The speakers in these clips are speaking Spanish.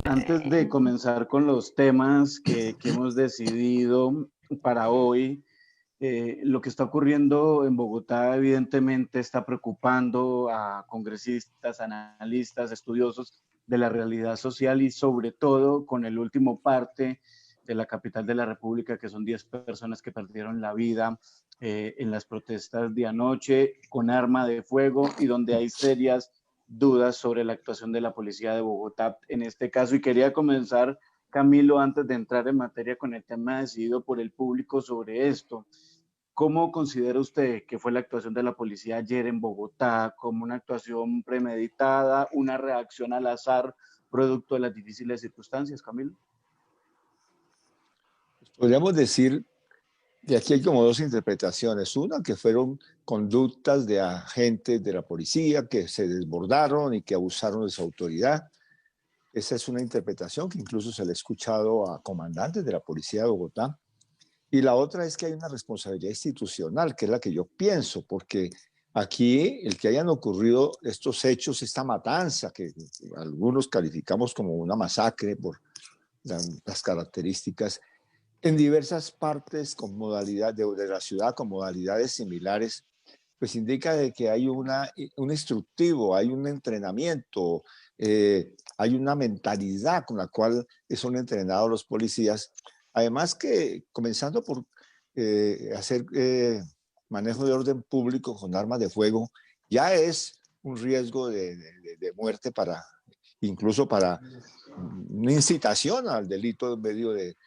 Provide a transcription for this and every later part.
Antes de comenzar con los temas que hemos decidido para hoy, lo que está ocurriendo en Bogotá evidentemente está preocupando a congresistas, analistas, estudiosos de la realidad social y sobre todo con el último parte de la capital de la República, que son 10 personas que perdieron la vida en las protestas de anoche con arma de fuego y donde hay serias dudas sobre la actuación de la policía de Bogotá en este caso. Y quería comenzar, Camilo, antes de entrar en materia con el tema decidido por el público sobre esto. ¿Cómo considera usted que fue la actuación de la policía ayer en Bogotá? ¿Como una actuación premeditada, una reacción al azar, producto de las difíciles circunstancias, Camilo? Podríamos decir que aquí hay como dos interpretaciones. Una, que fueron conductas de agentes de la policía que se desbordaron y que abusaron de su autoridad. Esa es una interpretación que incluso se le ha escuchado a comandantes de la policía de Bogotá. Y la otra es que hay una responsabilidad institucional, que es la que yo pienso, porque aquí el que hayan ocurrido estos hechos, esta matanza, que algunos calificamos como una masacre por las características, en diversas partes con modalidad de la ciudad con modalidades similares, pues indica de que hay un instructivo, hay un entrenamiento, hay una mentalidad con la cual son entrenados los policías. Además que comenzando por hacer manejo de orden público con armas de fuego, ya es un riesgo de muerte para, incluso para una incitación al delito en medio de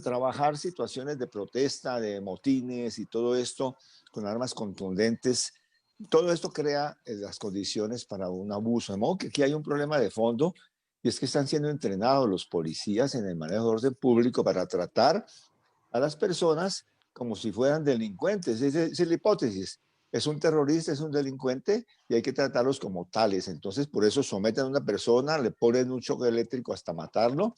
trabajar situaciones de protesta, de motines y todo esto con armas contundentes. Todo esto crea las condiciones para un abuso. De modo que aquí hay un problema de fondo y es que están siendo entrenados los policías en el manejo de orden público para tratar a las personas como si fueran delincuentes. Esa es la hipótesis. Es un terrorista, es un delincuente y hay que tratarlos como tales. Entonces, por eso someten a una persona, le ponen un choque eléctrico hasta matarlo,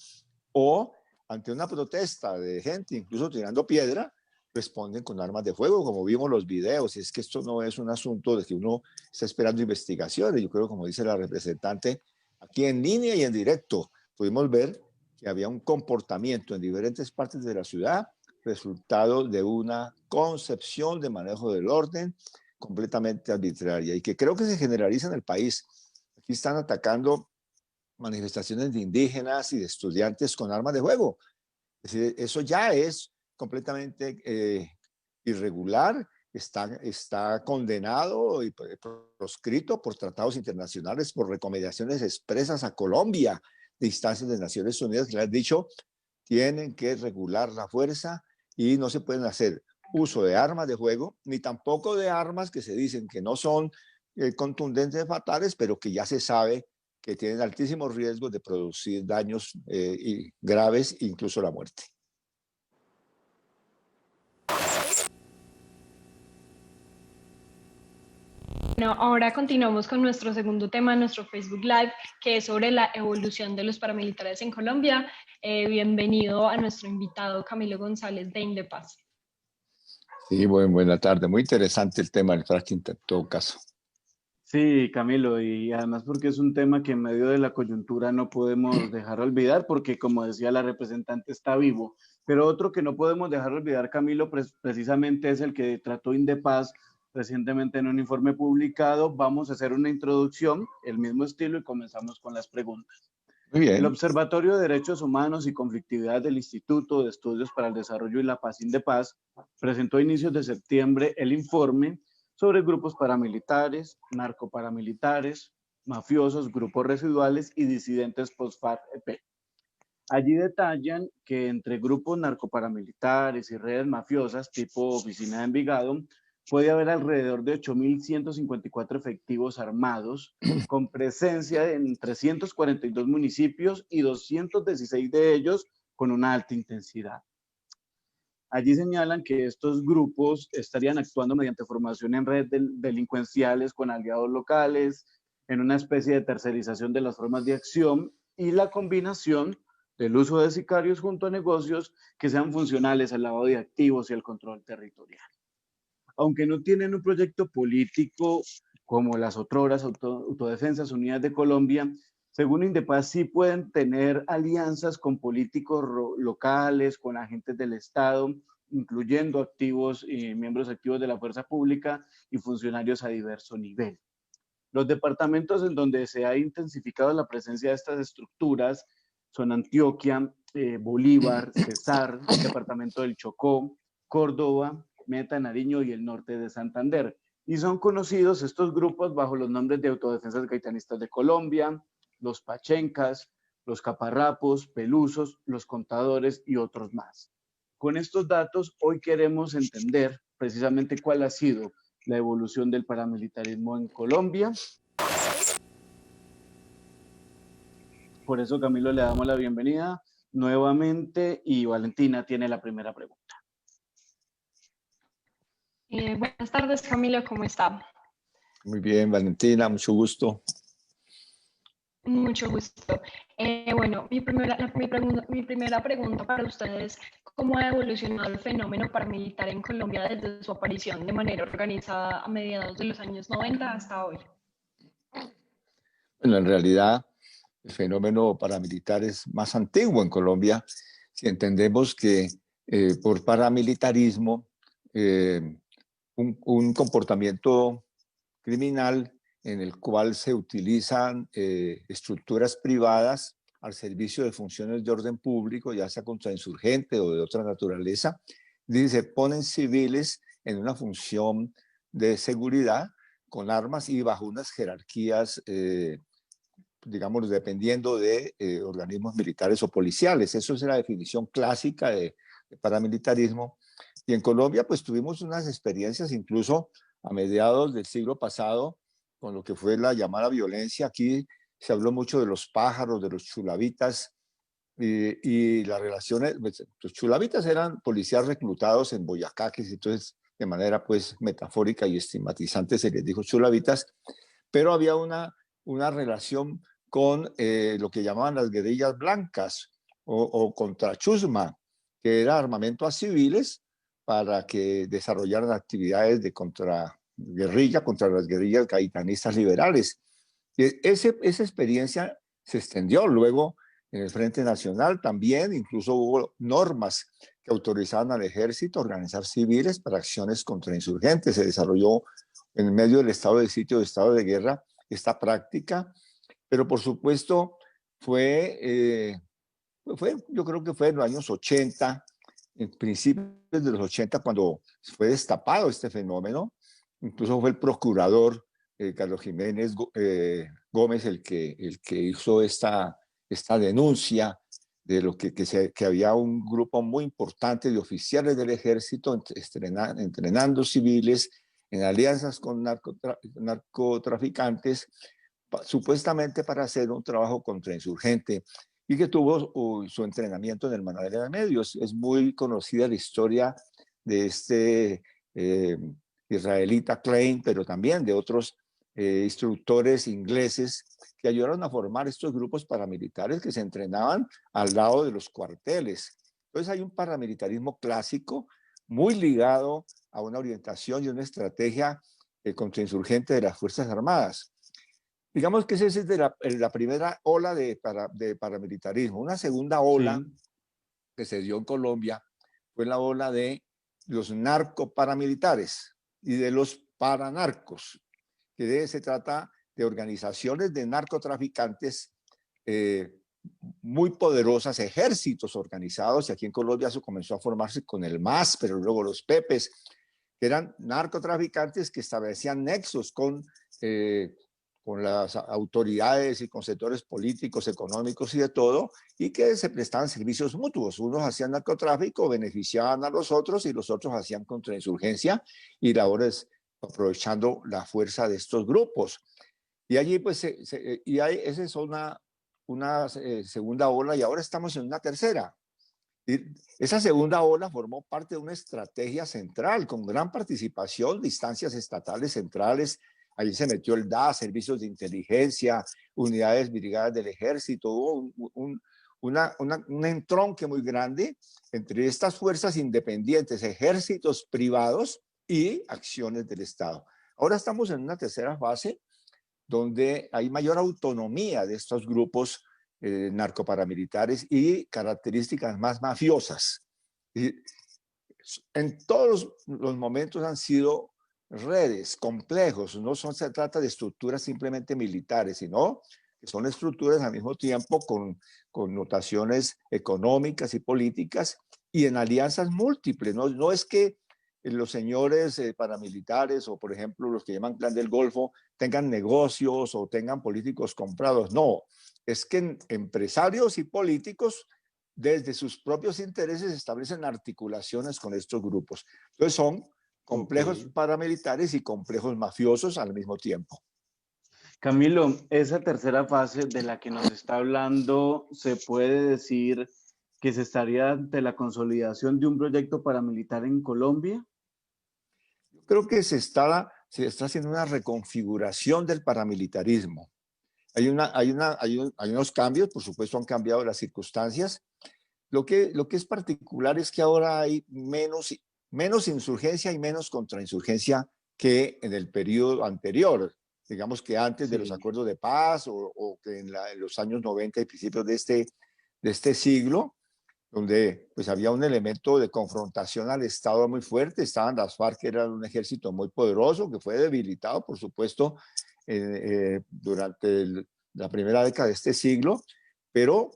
o ante una protesta de gente, incluso tirando piedra, responden con armas de fuego, como vimos los videos. Y es que esto no es un asunto de que uno está esperando investigaciones. Yo creo, como dice la representante, aquí en línea y en directo pudimos ver que había un comportamiento en diferentes partes de la ciudad, resultado de una concepción de manejo del orden completamente arbitraria y que creo que se generaliza en el país. Aquí están atacando manifestaciones de indígenas y de estudiantes con armas de fuego. Es decir, eso ya es completamente irregular, está condenado y proscrito por tratados internacionales, por recomendaciones expresas a Colombia de instancias de Naciones Unidas que le han dicho tienen que regular la fuerza y no se pueden hacer uso de armas de fuego, ni tampoco de armas que se dicen que no son contundentes, fatales, pero que ya se sabe que tienen altísimos riesgos de producir daños graves, incluso la muerte. Bueno, ahora continuamos con nuestro segundo tema, nuestro Facebook Live, que es sobre la evolución de los paramilitares en Colombia. Bienvenido a nuestro invitado Camilo González de Indepaz. Sí, buena tarde. Muy interesante el tema del fracking en todo caso. Sí, Camilo, y además porque es un tema que en medio de la coyuntura no podemos dejar olvidar, porque como decía la representante, está vivo. Pero otro que no podemos dejar olvidar, Camilo, precisamente es el que trató Indepaz recientemente en un informe publicado. Vamos a hacer una introducción, el mismo estilo, y comenzamos con las preguntas. Muy El bien. Observatorio de Derechos Humanos y Conflictividad del Instituto de Estudios para el Desarrollo y la Paz Indepaz presentó a inicios de septiembre el informe sobre grupos paramilitares, narcoparamilitares, mafiosos, grupos residuales y disidentes post-FARC-EP. Allí detallan que entre grupos narcoparamilitares y redes mafiosas tipo Oficina de Envigado puede haber alrededor de 8.154 efectivos armados con presencia en 342 municipios y 216 de ellos con una alta intensidad. Allí señalan que estos grupos estarían actuando mediante formación en redes delincuenciales con aliados locales, en una especie de tercerización de las formas de acción y la combinación del uso de sicarios junto a negocios que sean funcionales al lavado de activos y al control territorial. Aunque no tienen un proyecto político como las otroras Autodefensas Unidas de Colombia, Según Indepaz, sí pueden tener alianzas con políticos locales, con agentes del Estado, incluyendo activos y miembros activos de la fuerza pública y funcionarios a diverso nivel. Los departamentos en donde se ha intensificado la presencia de estas estructuras son Antioquia, Bolívar, Cesar, departamento del Chocó, Córdoba, Meta, Nariño y el norte de Santander. Y son conocidos estos grupos bajo los nombres de Autodefensas Gaitanistas de Colombia, los Pachencas, los Caparrapos, Pelusos, los Contadores y otros más. Con estos datos, hoy queremos entender precisamente cuál ha sido la evolución del paramilitarismo en Colombia. Por eso, Camilo, le damos la bienvenida nuevamente y Valentina tiene la primera pregunta. Buenas tardes, Camilo, ¿cómo está? Muy bien, Valentina, mucho gusto. Mucho gusto. Bueno, mi primera pregunta para ustedes, ¿cómo ha evolucionado el fenómeno paramilitar en Colombia desde su aparición de manera organizada a mediados de los años 90 hasta hoy? Bueno, en realidad el fenómeno paramilitar es más antiguo en Colombia, si entendemos que por paramilitarismo, un comportamiento criminal en el cual se utilizan estructuras privadas al servicio de funciones de orden público, ya sea contra insurgente o de otra naturaleza, y se ponen civiles en una función de seguridad con armas y bajo unas jerarquías, digamos, dependiendo de organismos militares o policiales. Eso es la definición clásica de paramilitarismo. Y en Colombia, pues tuvimos unas experiencias incluso a mediados del siglo pasado, con lo que fue la llamada violencia. Aquí se habló mucho de los pájaros, de los chulavitas, y las relaciones. Los chulavitas eran policías reclutados en Boyacá, que entonces de manera pues metafórica y estigmatizante se les dijo chulavitas, pero había una relación con lo que llamaban las guerrillas blancas o contra Chusma, que era armamento a civiles para que desarrollaran actividades de contraguerrilla contra las guerrillas gaitanistas liberales. Y esa experiencia se extendió luego en el Frente Nacional también, incluso hubo normas que autorizaban al ejército a organizar civiles para acciones contra insurgentes. Se desarrolló en medio del estado de sitio, de estado de guerra, esta práctica, pero por supuesto yo creo que fue en los años 80, en principios de los 80, cuando fue destapado este fenómeno. Incluso fue el procurador Carlos Jiménez Gómez el que hizo esta denuncia de lo que había un grupo muy importante de oficiales del ejército entrenando civiles en alianzas con narcotraficantes, supuestamente para hacer un trabajo contrainsurgente, y que tuvo su entrenamiento en el Manuel de Medios. Es muy conocida la historia de este israelita Klein, pero también de otros instructores ingleses que ayudaron a formar estos grupos paramilitares que se entrenaban al lado de los cuarteles. Entonces hay un paramilitarismo clásico muy ligado a una orientación y una estrategia contrainsurgente de las Fuerzas Armadas. Digamos que esa es la primera ola de paramilitarismo. Una segunda ola que se dio en Colombia fue la ola de los narcoparamilitares y de los paranarcos, que se trata de organizaciones de narcotraficantes muy poderosas, ejércitos organizados, y aquí en Colombia eso comenzó a formarse con el MAS, pero luego los PEPES, que eran narcotraficantes que establecían nexos con las autoridades y con sectores políticos, económicos y de todo, y que se prestaban servicios mutuos. Unos hacían narcotráfico, beneficiaban a los otros, y los otros hacían contrainsurgencia y labores aprovechando la fuerza de estos grupos. Y allí pues esa es una segunda ola, y ahora estamos en una tercera. Y esa segunda ola formó parte de una estrategia central con gran participación de instancias estatales centrales. Allí se metió el DAS, servicios de inteligencia, unidades brigadas del ejército. Hubo un entronque muy grande entre estas fuerzas independientes, ejércitos privados y acciones del Estado. Ahora estamos en una tercera fase donde hay mayor autonomía de estos grupos narcoparamilitares y características más mafiosas. Y en todos los momentos han sido redes, complejos, no se trata de estructuras simplemente militares, sino que son estructuras al mismo tiempo con connotaciones económicas y políticas y en alianzas múltiples. No es que los señores paramilitares o, por ejemplo, los que llaman Clan del Golfo tengan negocios o tengan políticos comprados. No, es que empresarios y políticos desde sus propios intereses establecen articulaciones con estos grupos. Entonces son complejos paramilitares y complejos mafiosos al mismo tiempo. Camilo, esa tercera fase de la que nos está hablando, ¿se puede decir que se estaría ante la consolidación de un proyecto paramilitar en Colombia? Yo creo que se está haciendo una reconfiguración del paramilitarismo. Hay unos cambios, por supuesto han cambiado las circunstancias. Lo que es particular es que ahora hay menos insurgencia y menos contrainsurgencia que en el periodo anterior. Digamos que antes de los acuerdos de paz o que en los años 90 y principios de este siglo, donde pues había un elemento de confrontación al Estado muy fuerte. Estaban las FARC, que era un ejército muy poderoso, que fue debilitado, por supuesto, durante la primera década de este siglo, pero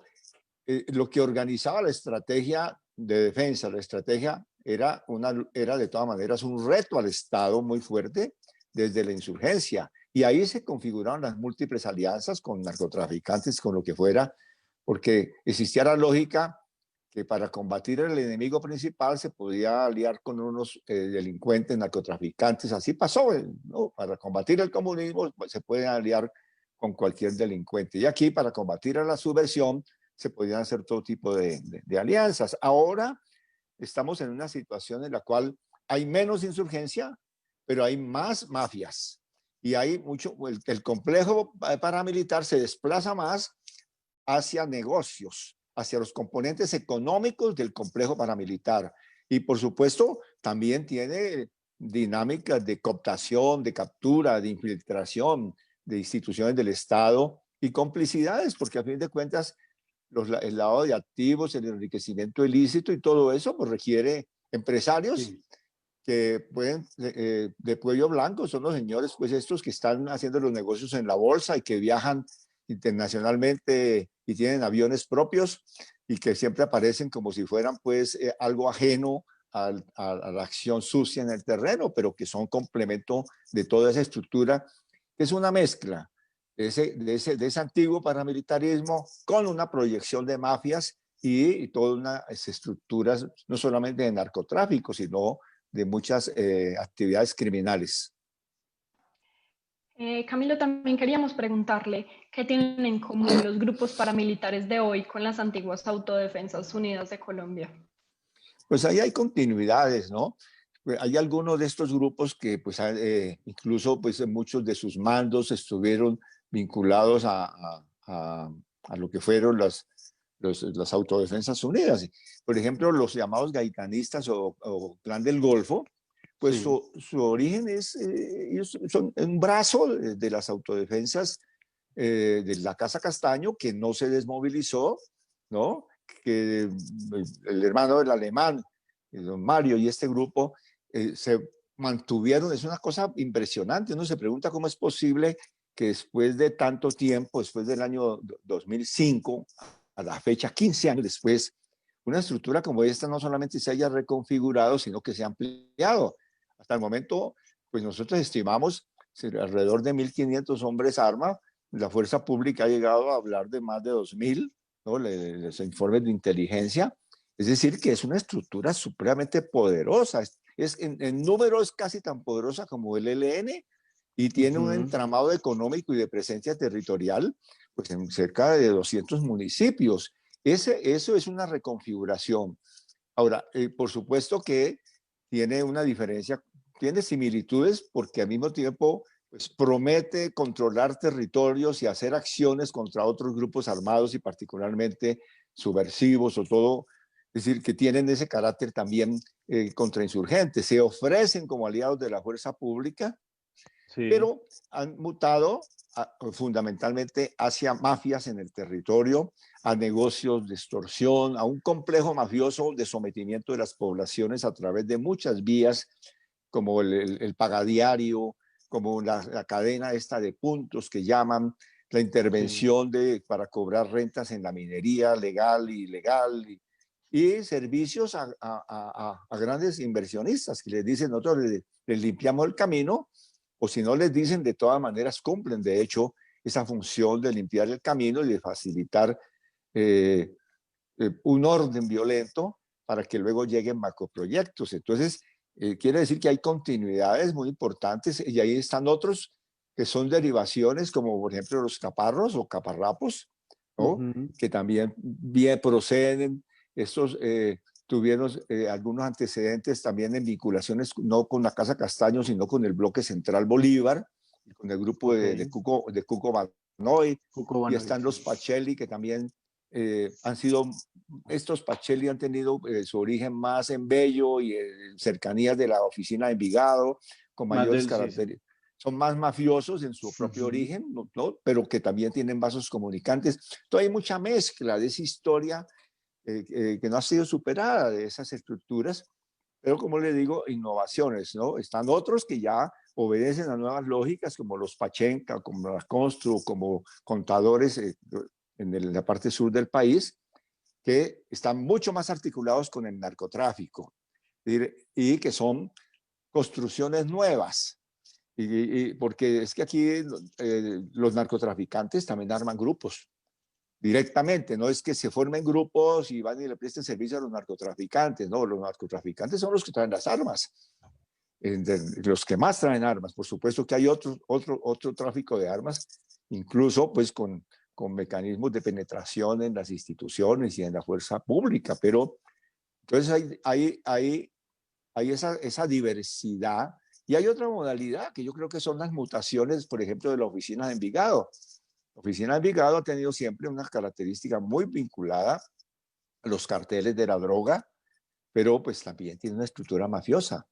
lo que organizaba la estrategia de defensa, la estrategia era de todas maneras un reto al Estado muy fuerte desde la insurgencia. Y ahí se configuraron las múltiples alianzas con narcotraficantes, con lo que fuera, porque existía la lógica que para combatir el enemigo principal se podía aliar con unos delincuentes, narcotraficantes. Así pasó, ¿no? Para combatir el comunismo se puede aliar con cualquier delincuente. Y aquí, para combatir a la subversión, se podían hacer todo tipo de alianzas. Ahora estamos en una situación en la cual hay menos insurgencia, pero hay más mafias. Y hay el complejo paramilitar se desplaza más hacia negocios, hacia los componentes económicos del complejo paramilitar. Y por supuesto, también tiene dinámicas de cooptación, de captura, de infiltración de instituciones del Estado y complicidades, porque a fin de cuentas, el lavado de activos, el enriquecimiento ilícito y todo eso, pues requiere empresarios que pueden, de cuello blanco, son los señores, pues estos que están haciendo los negocios en la bolsa y que viajan internacionalmente y tienen aviones propios y que siempre aparecen como si fueran pues algo ajeno a la acción sucia en el terreno, pero que son complemento de toda esa estructura, que es una mezcla de ese antiguo paramilitarismo con una proyección de mafias y todas unas estructuras no solamente de narcotráfico, sino de muchas actividades criminales. Camilo, también queríamos preguntarle qué tienen en común los grupos paramilitares de hoy con las antiguas Autodefensas Unidas de Colombia. Pues ahí hay continuidades, ¿no? Hay algunos de estos grupos que pues incluso pues muchos de sus mandos estuvieron vinculados a lo que fueron las Autodefensas Unidas. Por ejemplo, los llamados gaitanistas o Clan del Golfo, pues su origen ellos son un brazo de las autodefensas de la Casa Castaño que no se desmovilizó, ¿no? Que el hermano del alemán, don Mario y este grupo se mantuvieron. Es una cosa impresionante. Uno se pregunta cómo es posible que después de tanto tiempo, después del año 2005, a la fecha, 15 años después, una estructura como esta no solamente se haya reconfigurado, sino que se ha ampliado. Hasta el momento, pues nosotros estimamos alrededor de 1.500 hombres arma. La fuerza pública ha llegado a hablar de más de 2.000, ¿no? Los informes de inteligencia. Es decir, que es una estructura supremamente poderosa. En número es casi tan poderosa como el ELN y tiene un entramado económico y de presencia territorial pues en cerca de 200 municipios. Eso es una reconfiguración. Ahora, por supuesto que tiene una diferencia, tiene similitudes porque al mismo tiempo pues, promete controlar territorios y hacer acciones contra otros grupos armados y particularmente subversivos o todo, es decir, que tienen ese carácter también contrainsurgente. Se ofrecen como aliados de la fuerza pública, Sí, pero han mutado fundamentalmente hacia mafias en el territorio, a negocios de extorsión, a un complejo mafioso de sometimiento de las poblaciones a través de muchas vías, como el pagadiario, como la cadena esta de puntos que llaman, la sí. intervención para cobrar rentas en la minería legal y ilegal, y servicios a grandes inversionistas que les dicen, nosotros les limpiamos el camino, o si no les dicen, de todas maneras cumplen, de hecho, esa función de limpiar el camino y de facilitar eh, un orden violento para que luego lleguen macroproyectos. Entonces, quiere decir que hay continuidades muy importantes y ahí están otros que son derivaciones, como por ejemplo los caparros o caparrapos, ¿no? Ujú. Que también bien proceden. Estos tuvieron algunos antecedentes también en vinculaciones, no con la Casa Castaño, sino con el Bloque Central Bolívar, con el grupo Ok. de Cuco Banoy, Cuco y Banoy, están sí. los Pacelli, que también han sido, estos Pacelli han tenido su origen más en Bello y cercanías de la oficina de Envigado, con Más mayores del sí, sí. características. Son más mafiosos en su propio Ujú. origen, ¿no? Pero que también tienen vasos comunicantes. Entonces hay mucha mezcla de esa historia que no ha sido superada, de esas estructuras, pero como le digo, innovaciones, ¿no? Están otros que ya obedecen a nuevas lógicas, como los Pachenca, como las Constru, como contadores en la parte sur del país, que están mucho más articulados con el narcotráfico y que son construcciones nuevas. Porque es que aquí los narcotraficantes también arman grupos directamente, no es que se formen grupos y van y le presten servicio a los narcotraficantes, no, los narcotraficantes son los que traen las armas, los que más traen armas. Por supuesto que hay otro tráfico de armas, incluso pues con mecanismos de penetración en las instituciones y en la fuerza pública, pero entonces hay esa diversidad. Y hay otra modalidad que yo creo que son las mutaciones, por ejemplo, de la oficina de Envigado. La oficina de Envigado ha tenido siempre una característica muy vinculada a los carteles de la droga, pero pues también tiene una estructura mafiosa.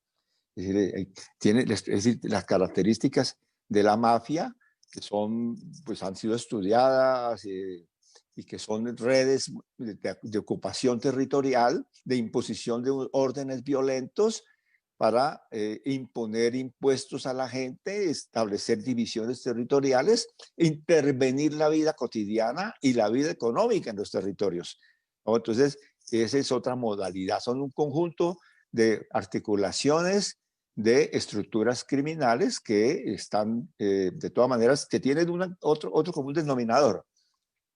Es decir, es decir, las características de la mafia, que son, pues han sido estudiadas y que son redes de ocupación territorial, de imposición de órdenes violentos para imponer impuestos a la gente, establecer divisiones territoriales, intervenir la vida cotidiana y la vida económica en los territorios, ¿no? Entonces, esa es otra modalidad. Son un conjunto de articulaciones de estructuras criminales que están, de todas maneras, que tienen otro común denominador,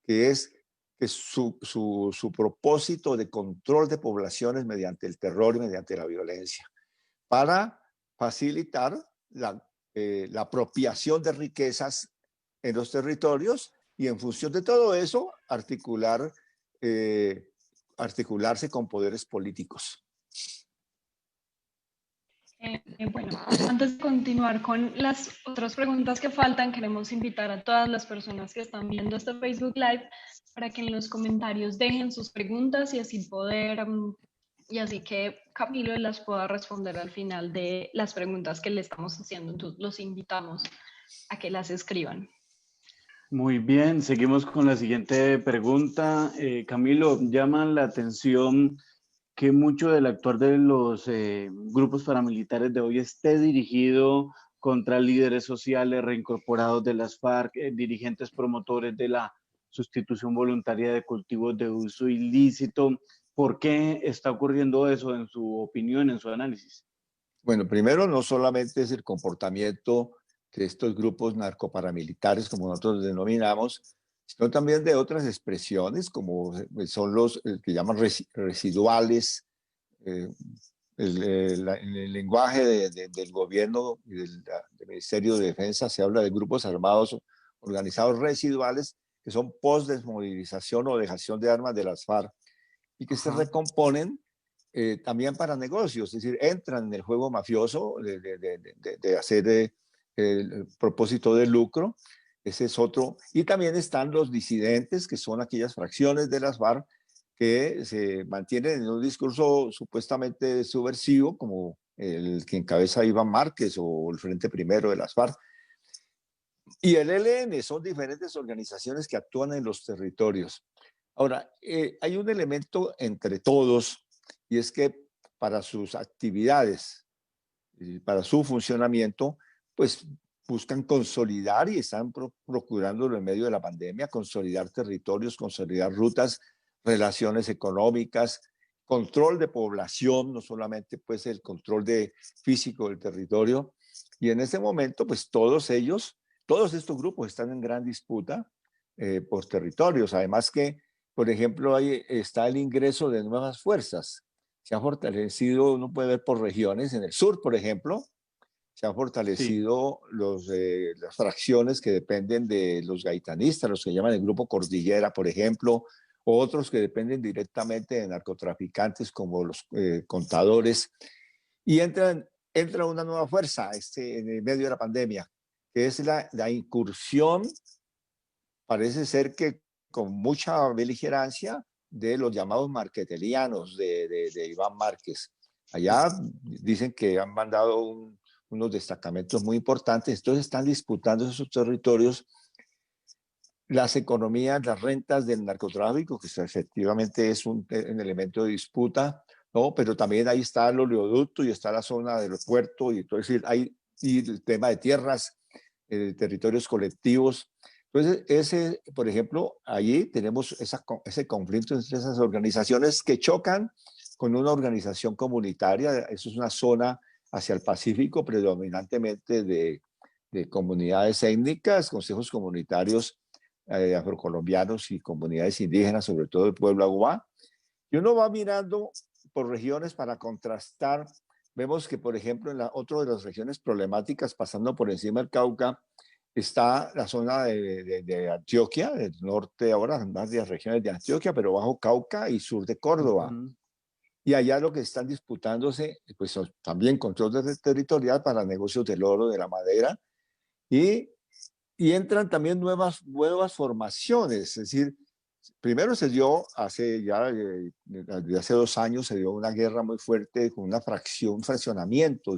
que es que su propósito de control de poblaciones mediante el terror y mediante la violencia, para facilitar la apropiación de riquezas en los territorios y en función de todo eso eh, articularse con poderes políticos. Bueno, antes de continuar con las otras preguntas que faltan, queremos invitar a todas las personas que están viendo este Facebook Live para que en los comentarios dejen sus preguntas y así y así que Camilo las pueda responder al final de las preguntas que le estamos haciendo. Entonces, los invitamos a que las escriban. Muy bien, seguimos con la siguiente pregunta. Camilo, llama la atención que mucho del actuar de los grupos paramilitares de hoy esté dirigido contra líderes sociales reincorporados de las FARC, dirigentes promotores de la sustitución voluntaria de cultivos de uso ilícito. ¿Por qué está ocurriendo eso en su opinión, en su análisis? Bueno, primero no solamente es el comportamiento de estos grupos narcoparamilitares, como nosotros los denominamos, sino también de otras expresiones, como son los que llaman residuales. eh, en el lenguaje del gobierno y del Ministerio de Defensa se habla de grupos armados organizados residuales que son post-desmovilización o dejación de armas de las FARC y que se Ajá. recomponen también para negocios, es decir, entran en el juego mafioso de hacer el propósito de lucro. Ese es otro. Y también están los disidentes, que son aquellas fracciones de las FARC que se mantienen en un discurso supuestamente subversivo, como el que encabeza Iván Márquez o el Frente Primero de las FARC, Y el ELN son diferentes organizaciones que actúan en los territorios. Ahora, hay un elemento entre todos, y es que para sus actividades, para su funcionamiento, pues buscan consolidar y están procurándolo en medio de la pandemia, consolidar territorios, consolidar rutas, relaciones económicas, control de población, no solamente pues el control físico del territorio. Y en este momento, pues todos estos grupos están en gran disputa por territorios. Además que, por ejemplo, ahí está el ingreso de nuevas fuerzas. Se ha fortalecido, uno puede ver por regiones, en el sur, por ejemplo, se han Sí. fortalecido las fracciones que dependen de los gaitanistas, los que llaman el Grupo Cordillera, por ejemplo, o otros que dependen directamente de narcotraficantes como los contadores. Y entra una nueva fuerza en el medio de la pandemia, que es la incursión, parece ser que con mucha beligerancia, de los llamados marquetelianos de Iván Márquez. Allá dicen que han mandado unos destacamentos muy importantes, entonces están disputando esos territorios, las economías, las rentas del narcotráfico, que efectivamente es un elemento de disputa, ¿no? Pero también ahí está el oleoducto y está la zona del puerto, y todo, es decir, y el tema de tierras, territorios colectivos. Entonces, por ejemplo, allí tenemos ese conflicto entre esas organizaciones que chocan con una organización comunitaria. Eso es una zona hacia el Pacífico, predominantemente de comunidades étnicas, consejos comunitarios afrocolombianos y comunidades indígenas, sobre todo el pueblo Aguá. Y uno va mirando por regiones para contrastar. Vemos que, por ejemplo, en otra de las regiones problemáticas, pasando por encima del Cauca, está la zona de Antioquia, del norte ahora, más de las regiones de Antioquia, pero bajo Cauca y sur de Córdoba. Y allá lo que están disputándose, pues también control territorial para negocios del oro, de la madera, y, y entran también nuevas formaciones. Es decir, primero se dio desde hace 2 años, se dio una guerra muy fuerte con un fraccionamiento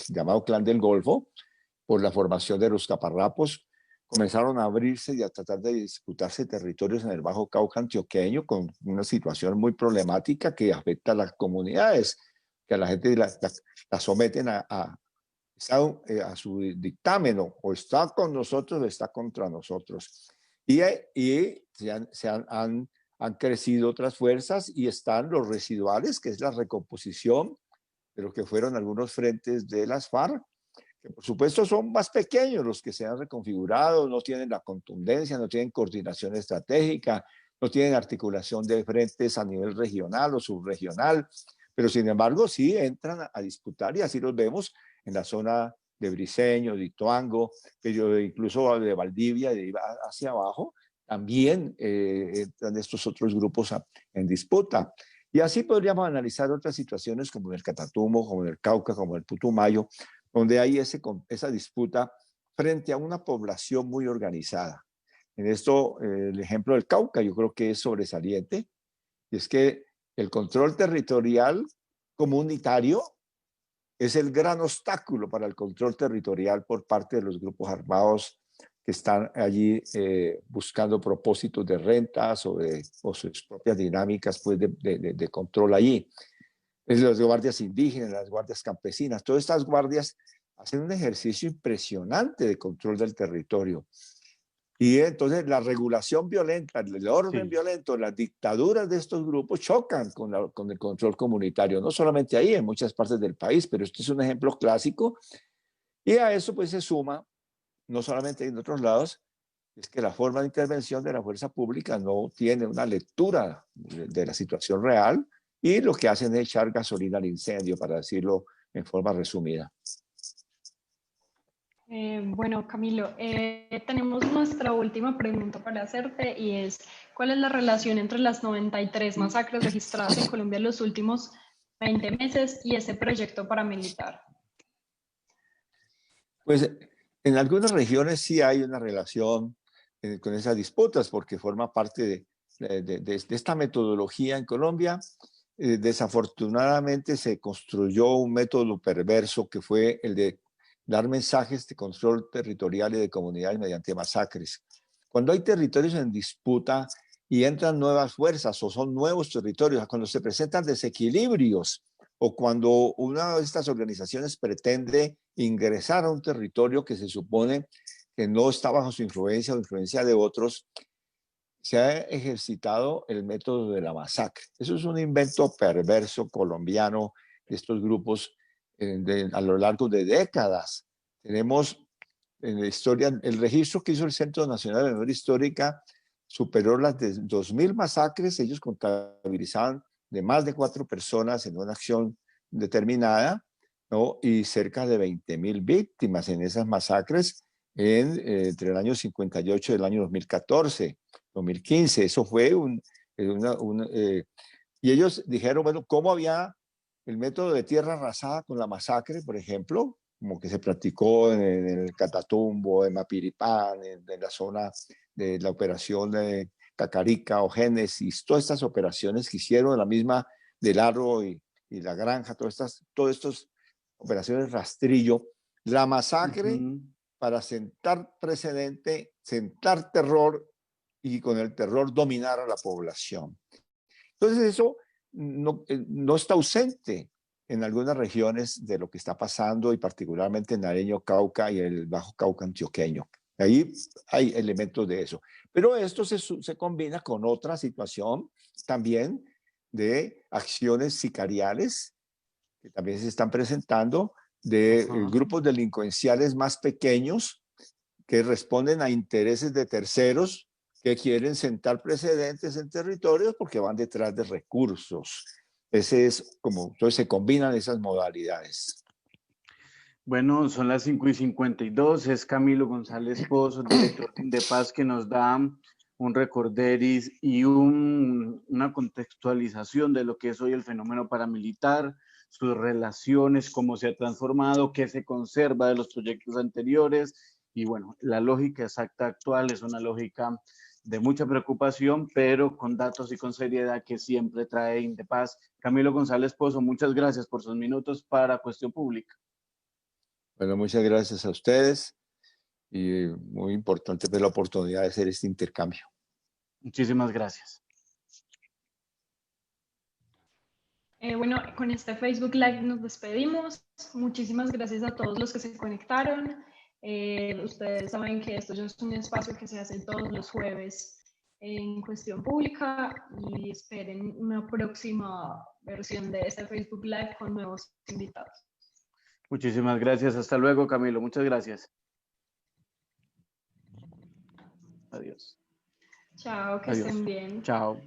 llamado Clan del Golfo, por la formación de los caparrapos. Comenzaron a abrirse y a tratar de disputarse territorios en el Bajo Cauca antioqueño, con una situación muy problemática que afecta a las comunidades, que a la gente la someten a su dictamen, o está con nosotros o está contra nosotros. Y han crecido otras fuerzas, y están los residuales, que es la recomposición de lo que fueron algunos frentes de las FARC, que por supuesto son más pequeños los que se han reconfigurado, no tienen la contundencia, no tienen coordinación estratégica, no tienen articulación de frentes a nivel regional o subregional, pero sin embargo sí entran a disputar, y así los vemos en la zona de Briceño, de Ituango, incluso de Valdivia, de hacia abajo, también entran estos otros grupos en disputa. Y así podríamos analizar otras situaciones como en el Catatumbo, como en el Cauca, como en el Putumayo, donde hay esa disputa frente a una población muy organizada. En esto, el ejemplo del Cauca yo creo que es sobresaliente, y es que el control territorial comunitario es el gran obstáculo para el control territorial por parte de los grupos armados que están allí buscando propósitos de rentas o sus propias dinámicas pues, de control allí. Es las guardias indígenas, las guardias campesinas, todas estas guardias hacen un ejercicio impresionante de control del territorio. Y entonces la regulación violenta, el orden violento, las dictaduras de estos grupos chocan con el control comunitario, no solamente ahí, en muchas partes del país, pero este es un ejemplo clásico. Y a eso pues se suma, no solamente en otros lados, es que la forma de intervención de la fuerza pública no tiene una lectura de la situación real, y lo que hacen es echar gasolina al incendio, para decirlo en forma resumida. Bueno, Camilo, tenemos nuestra última pregunta para hacerte, y es, ¿cuál es la relación entre las 93 masacres registradas en Colombia en los últimos 20 meses y ese proyecto paramilitar? Pues en algunas regiones sí hay una relación con esas disputas, porque forma parte de esta metodología en Colombia. Desafortunadamente se construyó un método perverso, que fue el de dar mensajes de control territorial y de comunidades mediante masacres. Cuando hay territorios en disputa y entran nuevas fuerzas o son nuevos territorios, cuando se presentan desequilibrios o cuando una de estas organizaciones pretende ingresar a un territorio que se supone que no está bajo su influencia o influencia de otros, se ha ejercitado el método de la masacre. Eso es un invento perverso colombiano de estos grupos a lo largo de décadas. Tenemos en la historia, el registro que hizo el Centro Nacional de Memoria Histórica superó las de 2.000 masacres. Ellos contabilizaban de más de 4 personas en una acción determinada, ¿no? Y cerca de 20.000 víctimas en esas masacres entre el año 58 y el año 2014, 2015. Eso fue y ellos dijeron, bueno, ¿cómo había el método de tierra arrasada con la masacre, por ejemplo, como que se practicó en el Catatumbo, en Mapiripán, en la zona de la operación de Cacarica o Génesis, todas estas operaciones que hicieron, la misma del Aro y la Granja, todas estas operaciones rastrillo, la masacre para sentar precedente, sentar terror y con el terror dominar a la población. Entonces eso no está ausente en algunas regiones de lo que está pasando y particularmente en Nariño, Cauca y el Bajo Cauca antioqueño. Ahí hay elementos de eso. Pero esto se combina con otra situación también de acciones sicariales que también se están presentando de grupos delincuenciales más pequeños que responden a intereses de terceros que quieren sentar precedentes en territorios porque van detrás de recursos. Ese es como, entonces se combinan esas modalidades. Bueno, son las 5:52, es Camilo González Pozo, director de Indepaz, que nos da un recorderis y una contextualización de lo que es hoy el fenómeno paramilitar, sus relaciones, cómo se ha transformado, qué se conserva de los proyectos anteriores, y bueno, la lógica exacta actual es una lógica de mucha preocupación, pero con datos y con seriedad que siempre trae Indepaz. Camilo González Pozo, muchas gracias por sus minutos para Cuestión Pública. Bueno, muchas gracias a ustedes y muy importante ver la oportunidad de hacer este intercambio. Muchísimas gracias. Bueno, con este Facebook Live nos despedimos. Muchísimas gracias a todos los que se conectaron. Ustedes saben que esto ya es un espacio que se hace todos los jueves en Cuestión Pública y esperen una próxima versión de este Facebook Live con nuevos invitados. Muchísimas gracias. Hasta luego, Camilo. Muchas gracias. Adiós. Chao, que Adiós. estén bien. Chao.